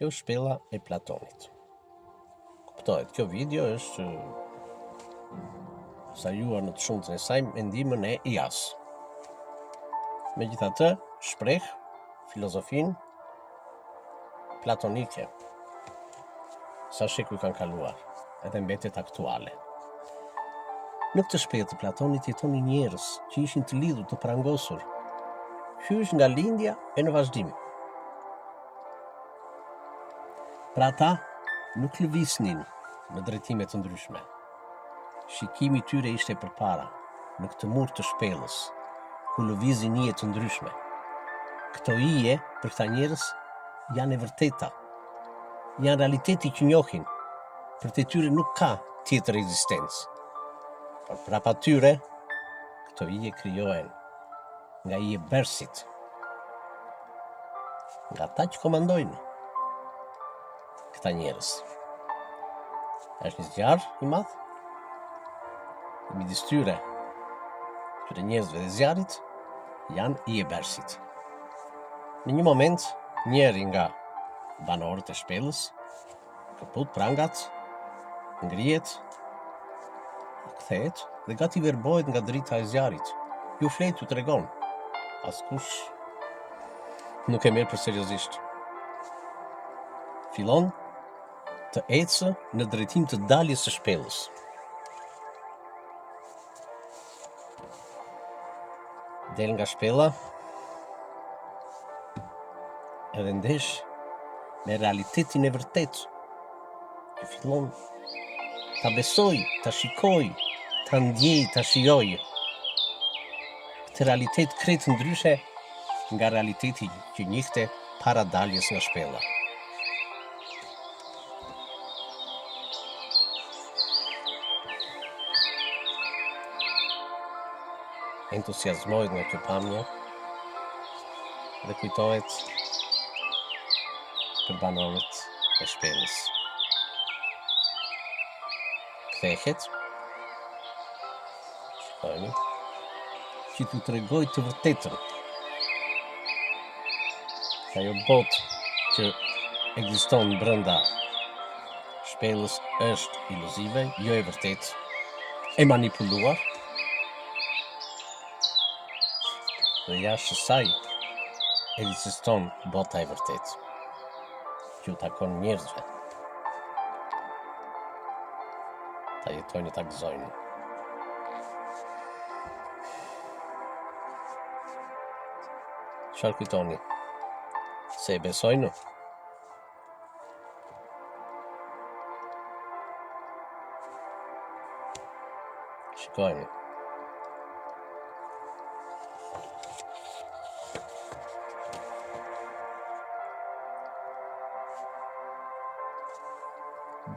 Kjo është shpella e Platonit. Kuptohet, kjo video është sajuar në të shumtën e saj me ndihmën e IA-s. Megjithatë, shpreh filozofinë platonike. Sa shekuj kanë kaluar, edhe mbetet aktuale. Në këtë shprehje të Platonit jetonin njerëz që ishin të lidhur, të prangosur, qysh nga lindja e në vazhdim. Pra ata nuk lëviznin në drejtime të ndryshme. Shikimi i tyre ishte përpara, në këtë mur të shpellës, ku lëvizin ije të ndryshme. Këto ije për këta njerëz janë e vërteta, janë realiteti që njohin, për të tyre nuk ka tjetër ekzistencë. Por prapa tyre, këto ije krijohen nga ije bersit, nga ata që komandojnë këta njerëz. Është një zjarr i madh, midis tyre njerëzve dhe zjarrit, janë ije bersit. Në një moment, njeri nga banorët e shpellës këput prangat, ngrihet, kthehet dhe gati verbohet nga drita e zjarrit. Ju flet, ju tregon. Askush nuk e merr për seriozisht. Fillon të ecë në drejtim të daljes së shpellës. Del nga shpella edhe ndesh me realitetin e vërtet që fillon ta besoj, ta shikoj, ta ndjej, ta shijoj. Këtë realitet krejt ndryshe nga realiteti që njihte para daljes nga shpella. Entuziazmohet nga kjo pamje dhe kujtohet për banorët e shpellës. Kthehet, shikojeni, që t'u tregoj të vërtetën. Ajo botë që ekziston brenda shpellës është iluzive, jo e vërtetë, e manipuluar. Dhe jashtë saj ekziston bota e vërtetë, që u takon njerëzve. Ta jetojnë, ta gëzojnë. Çfarë kujtoni? Se e besojnë? Shikojmë.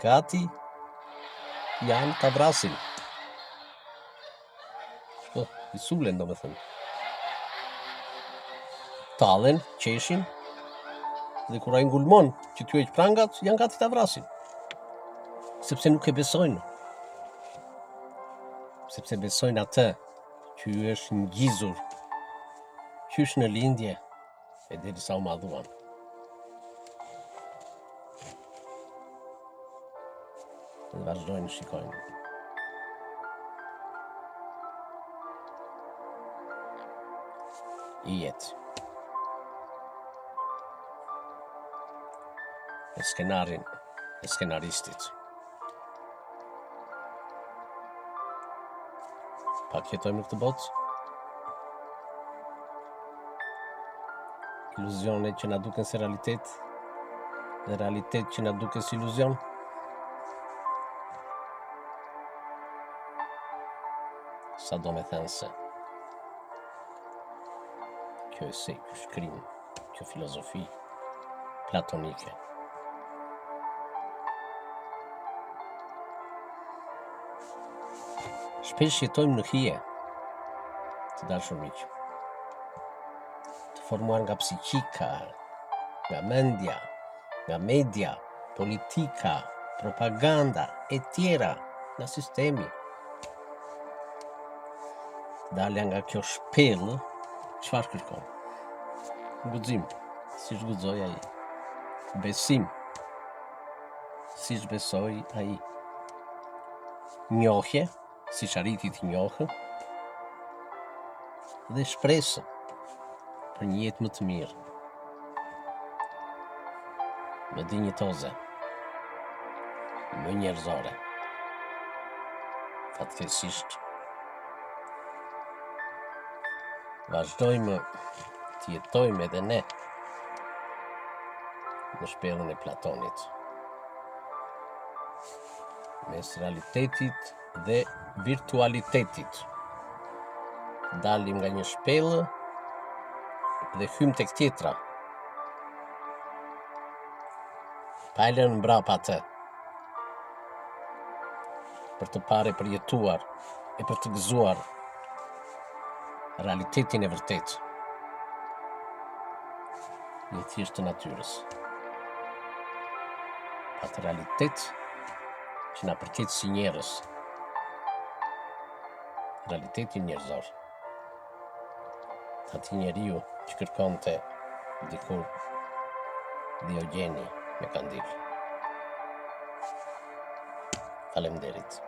Gati janë ta vrasin. I sulen, do me thënë. Tallen, qeshin, dhe kur ai ngulmon që t'ju heq prangat, janë gati ta vrasin. Sepse nuk e besojnë. Sepse besojnë atë që ju është ngjizur, qysh në lindje, e derisa u madhuan. Dhe vazhdojnë shikojnë. I jetë. E skenarin e skenaristit. Pak jetojmë në këtë botë. Iluzionet që na duken si realitet, dhe realitet që na duken si iluzion. Sa do me thënë se kjo esej, kjo shkrim, kjo filozofi platonike. Shpesh jetojmë në hije, të dashur miq, të formuar nga psiqika, nga mendja, nga media, politika, propaganda e tjera, nga sistemi. Dalja nga kjo shpellë, çfarë kërkon? Guxim, si guxoj ai. besim, si që besoj ai. Njohje, si që arriti të njohë, dhe shpresë për një jetë më të mirë, më dinjitoze, më njerëzore. Fatkeqësisht, vazhdojmë të jetojmë edhe ne në shpellën e Platonit, mes realitetit dhe virtualitetit. Dalim nga një shpellë dhe hym tek tjetra, pa e lënë mbrapa atë, për të parë e përjetuar e për të gëzuar realitetin e vërtet, një thjesht të natyrës. Atë realitet që na përket si njerëz, realitetin njerëzor. Ati njeriu që kërkonte dikur Diogjeni me kandil. Faleminderit.